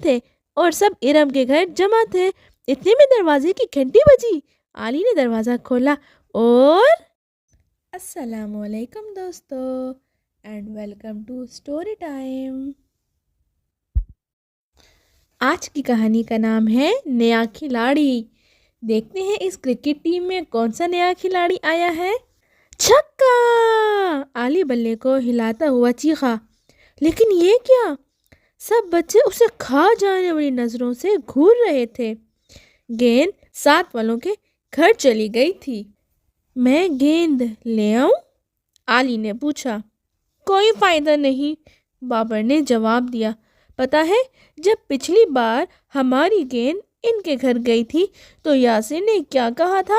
تھے اور سب ارم کے گھر جمع تھے۔ اتنے میں دروازے کی گھنٹی بجی۔ علی نے دروازہ کھولا اور السلام علیکم دوستو and welcome to story time. آج کی کہانی کا نام ہے نیا کھلاڑی۔ دیکھتے ہیں اس کرکٹ ٹیم میں کون سا نیا کھلاڑی آیا ہے۔ چھکا! علی بلے کو ہلاتا ہوا چیخا۔ لیکن یہ کیا؟ سب بچے اسے کھا جانے والی نظروں سے گھور رہے تھے۔ گیند ساتھ والوں کے گھر چلی گئی تھی۔ میں گیند لے آؤں؟ علی نے پوچھا۔ کوئی فائدہ نہیں، بابر نے جواب دیا۔ پتہ ہے جب پچھلی بار ہماری گیند ان کے گھر گئی تھی تو یاسر نے کیا کہا تھا؟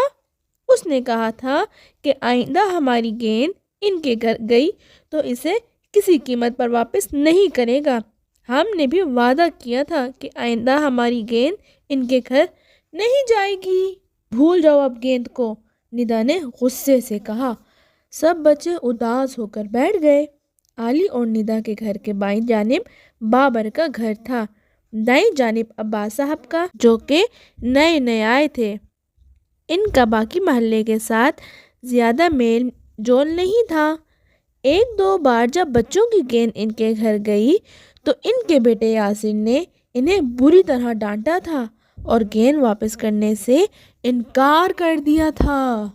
اس نے کہا تھا کہ آئندہ ہماری گیند ان کے گھر گئی تو اسے کسی قیمت پر واپس نہیں کرے گا۔ ہم نے بھی وعدہ کیا تھا کہ آئندہ ہماری گیند ان کے گھر نہیں جائے گی۔ بھول جاؤ اب گیند کو، ندا نے غصے سے کہا۔ سب بچے اداس ہو کر بیٹھ گئے۔ علی اور ندا کے گھر کے بائیں جانب بابر کا گھر تھا، دائیں جانب عباس صاحب کا، جو کہ نئے آئے تھے۔ ان کا باقی محلے کے ساتھ زیادہ میل جول نہیں تھا۔ ایک دو بار جب بچوں کی گیند ان کے گھر گئی تو ان کے بیٹے یاسر نے انہیں بری طرح ڈانٹا تھا اور گیند واپس کرنے سے انکار کر دیا تھا۔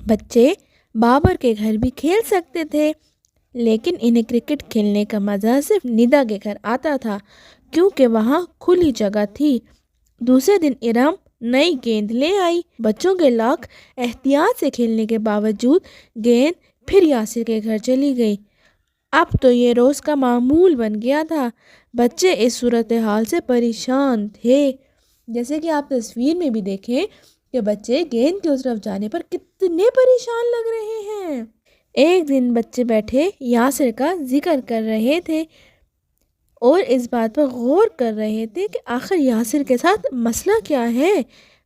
بچے بابر کے گھر بھی کھیل سکتے تھے، لیکن انہیں کرکٹ کھیلنے کا مزہ صرف ندا کے گھر آتا تھا کیونکہ وہاں کھلی جگہ تھی۔ دوسرے دن ارم نئی گیند لے آئی۔ بچوں کے لاکھ احتیاط سے کھیلنے کے باوجود گیند پھر یاسر کے گھر چلی گئی۔ اب تو یہ روز کا معمول بن گیا تھا۔ بچے اس صورتحال سے پریشان تھے۔ جیسے کہ آپ تصویر میں بھی دیکھیں کہ بچے گیند کی طرف جانے پر کتنے پریشان لگ رہے ہیں۔ ایک دن بچے بیٹھے یاسر کا ذکر کر رہے تھے اور اس بات پر غور کر رہے تھے کہ آخر یاسر کے ساتھ مسئلہ کیا ہے۔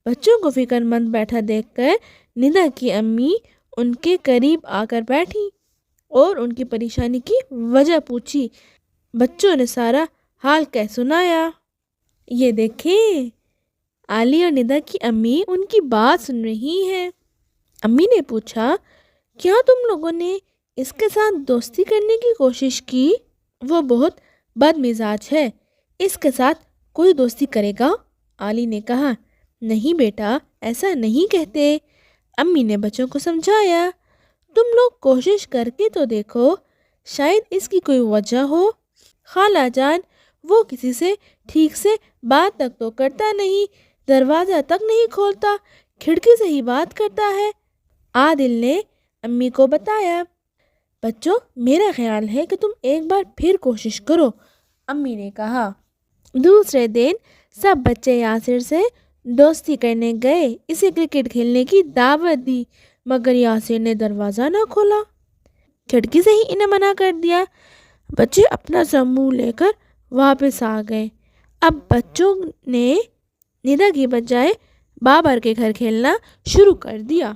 بچوں کو فکر مند بیٹھا دیکھ کر ندا کی امی ان کے قریب آ کر بیٹھی اور ان کی پریشانی کی وجہ پوچھی۔ بچوں نے سارا حال کہہ سنایا۔ یہ دیکھیں، علی اور ندا کی امی ان کی بات سن رہی ہیں۔ امی نے پوچھا، کیا تم لوگوں نے اس کے ساتھ دوستی کرنے کی کوشش کی؟ وہ بہت بد مزاج ہے، اس کے ساتھ کوئی دوستی کرے گا؟ علی نے کہا۔ نہیں بیٹا، ایسا نہیں کہتے۔ امی نے بچوں کو سمجھایا۔ تم لوگ کوشش کر کے تو دیکھو، شاید اس کی کوئی وجہ ہو۔ خالہ جان، وہ کسی سے ٹھیک سے بات تک تو کرتا نہیں، دروازہ تک نہیں کھولتا، کھڑکی سے ہی بات کرتا ہے، عادل نے امی کو بتایا۔ بچوں، میرا خیال ہے کہ تم ایک بار پھر کوشش کرو، امی نے کہا۔ دوسرے دن سب بچے یاسر سے دوستی کرنے گئے، اسے کرکٹ کھیلنے کی دعوت دی، مگر یاسر نے دروازہ نہ کھولا، کھڑکی سے ہی انہیں منع کر دیا۔ بچے اپنا سب منہ لے کر واپس آ گئے۔ اب بچوں نے ندا کی بجائے بابر کے گھر کھیلنا شروع کر دیا۔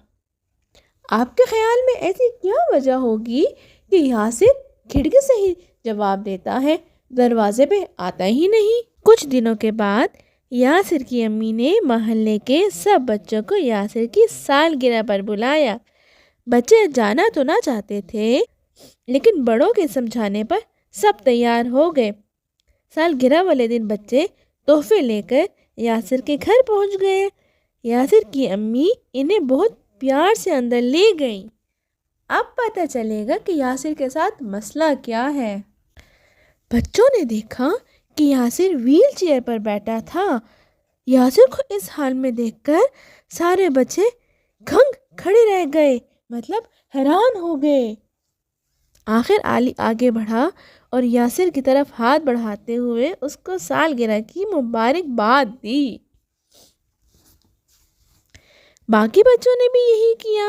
آپ کے خیال میں ایسی کیا وجہ ہوگی کہ یاسر کھڑکی سے ہی جواب دیتا ہے، دروازے پہ آتا ہی نہیں؟ کچھ دنوں کے بعد یاسر کی امی نے محلے کے سب بچوں کو یاسر کی سالگرہ پر بلایا۔ بچے جانا تو نہ چاہتے تھے، لیکن بڑوں کے سمجھانے پر سب تیار ہو گئے۔ سالگرہ والے دن بچے تحفے لے کر یاسر کے گھر پہنچ گئے۔ یاسر کی امی انہیں بہت پیار سے اندر لے گئیں۔ اب پتہ چلے گا کہ یاسر کے ساتھ مسئلہ کیا ہے۔ بچوں نے دیکھا کہ یاسر ویل چیئر پر بیٹھا تھا۔ یاسر کو اس حال میں دیکھ کر سارے بچے کھنگ کھڑے رہ گئے، مطلب حیران ہو گئے۔ آخر علی آگے بڑھا اور یاسر کی طرف ہاتھ بڑھاتے ہوئے اس کو سالگرہ کی مبارکباد دی۔ باقی بچوں نے بھی یہی کیا۔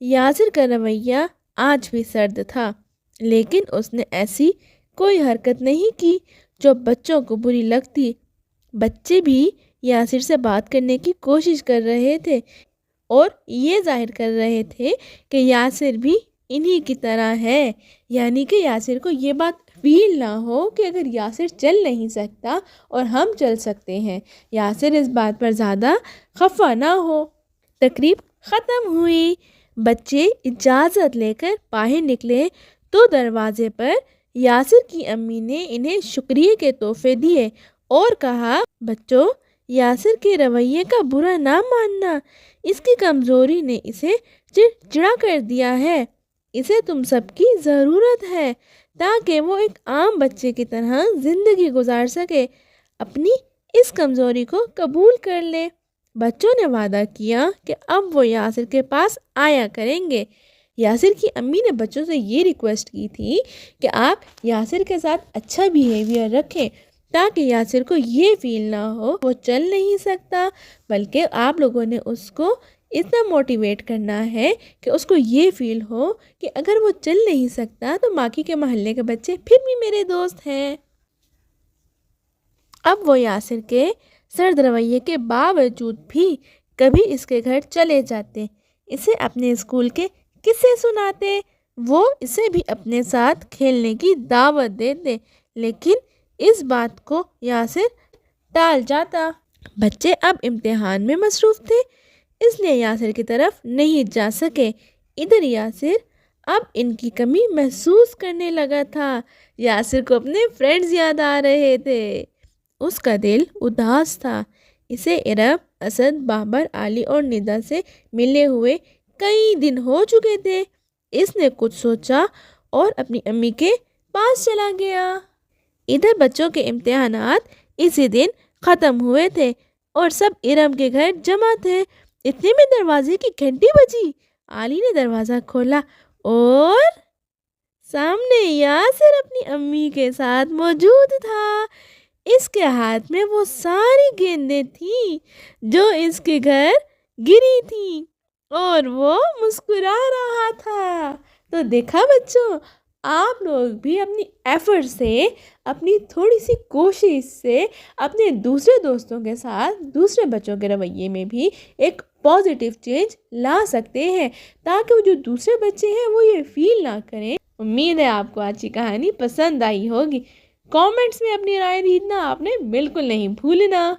یاسر کا رویہ آج بھی سرد تھا، لیکن اس نے ایسی کوئی حرکت نہیں کی جو بچوں کو بری لگتی۔ بچے بھی یاسر سے بات کرنے کی کوشش کر رہے تھے اور یہ ظاہر کر رہے تھے کہ یاسر بھی انہی کی طرح ہے، یعنی کہ یاسر کو یہ بات فیل نہ ہو کہ اگر یاسر چل نہیں سکتا اور ہم چل سکتے ہیں، یاسر اس بات پر زیادہ خفا نہ ہو۔ تقریب ختم ہوئی، بچے اجازت لے کر باہر نکلے تو دروازے پر یاسر کی امی نے انہیں شکریہ کے تحفے دیے اور کہا، بچوں یاسر کے رویے کا برا نہ ماننا، اس کی کمزوری نے اسے چڑچڑا کر دیا ہے، اسے تم سب کی ضرورت ہے تاکہ وہ ایک عام بچے کی طرح زندگی گزار سکے، اپنی اس کمزوری کو قبول کر لے۔ بچوں نے وعدہ کیا کہ اب وہ یاسر کے پاس آیا کریں گے۔ یاسر کی امی نے بچوں سے یہ ریکویسٹ کی تھی کہ آپ یاسر کے ساتھ اچھا بیہیویئر رکھیں تاکہ یاسر کو یہ فیل نہ ہو وہ چل نہیں سکتا، بلکہ آپ لوگوں نے اس کو اتنا موٹیویٹ کرنا ہے کہ اس کو یہ فیل ہو کہ اگر وہ چل نہیں سکتا تو باقی کے محلے کے بچے پھر بھی میرے دوست ہیں۔ اب وہ یاسر کے سرد رویے کے باوجود بھی کبھی اس کے گھر چلے جاتے، اسے اپنے اسکول کے قصے سناتے، وہ اسے بھی اپنے ساتھ کھیلنے کی دعوت دیتے، لیکن اس بات کو یاسر ٹال جاتا۔ بچے اب امتحان میں مصروف تھے، اس لیے یاسر کی طرف نہیں جا سکے۔ ادھر یاسر اب ان کی کمی محسوس کرنے لگا تھا، یاسر کو اپنے فرینڈز یاد آ رہے تھے، اس کا دل اداس تھا۔ اسے ارم، اسد، بابر، علی اور ندا سے ملے ہوئے کئی دن ہو چکے تھے۔ اس نے کچھ سوچا اور اپنی امی کے پاس چلا گیا۔ ادھر بچوں کے امتحانات اسی دن ختم ہوئے تھے اور سب ارم کے گھر جمع تھے۔ اتنے میں دروازے کی گھنٹی بجی، علی نے دروازہ کھولا اور سامنے یاسر اپنی امی کے ساتھ موجود تھا۔ اس کے ہاتھ میں وہ ساری گیندیں تھیں جو اس کے گھر گری تھیں اور وہ مسکرا رہا تھا۔ تو دیکھا بچوں، آپ لوگ بھی اپنی ایفرٹ سے، اپنی تھوڑی سی کوشش سے اپنے دوسرے دوستوں کے ساتھ دوسرے بچوں کے رویے میں بھی ایک پازیٹیو چینج لا سکتے ہیں تاکہ وہ جو دوسرے بچے ہیں وہ یہ فیل نہ کریں۔ امید ہے آپ کو آج کی کہانی پسند آئی ہوگی۔ کامنٹس میں اپنی رائے دینا آپ نے بالکل نہیں بھولنا۔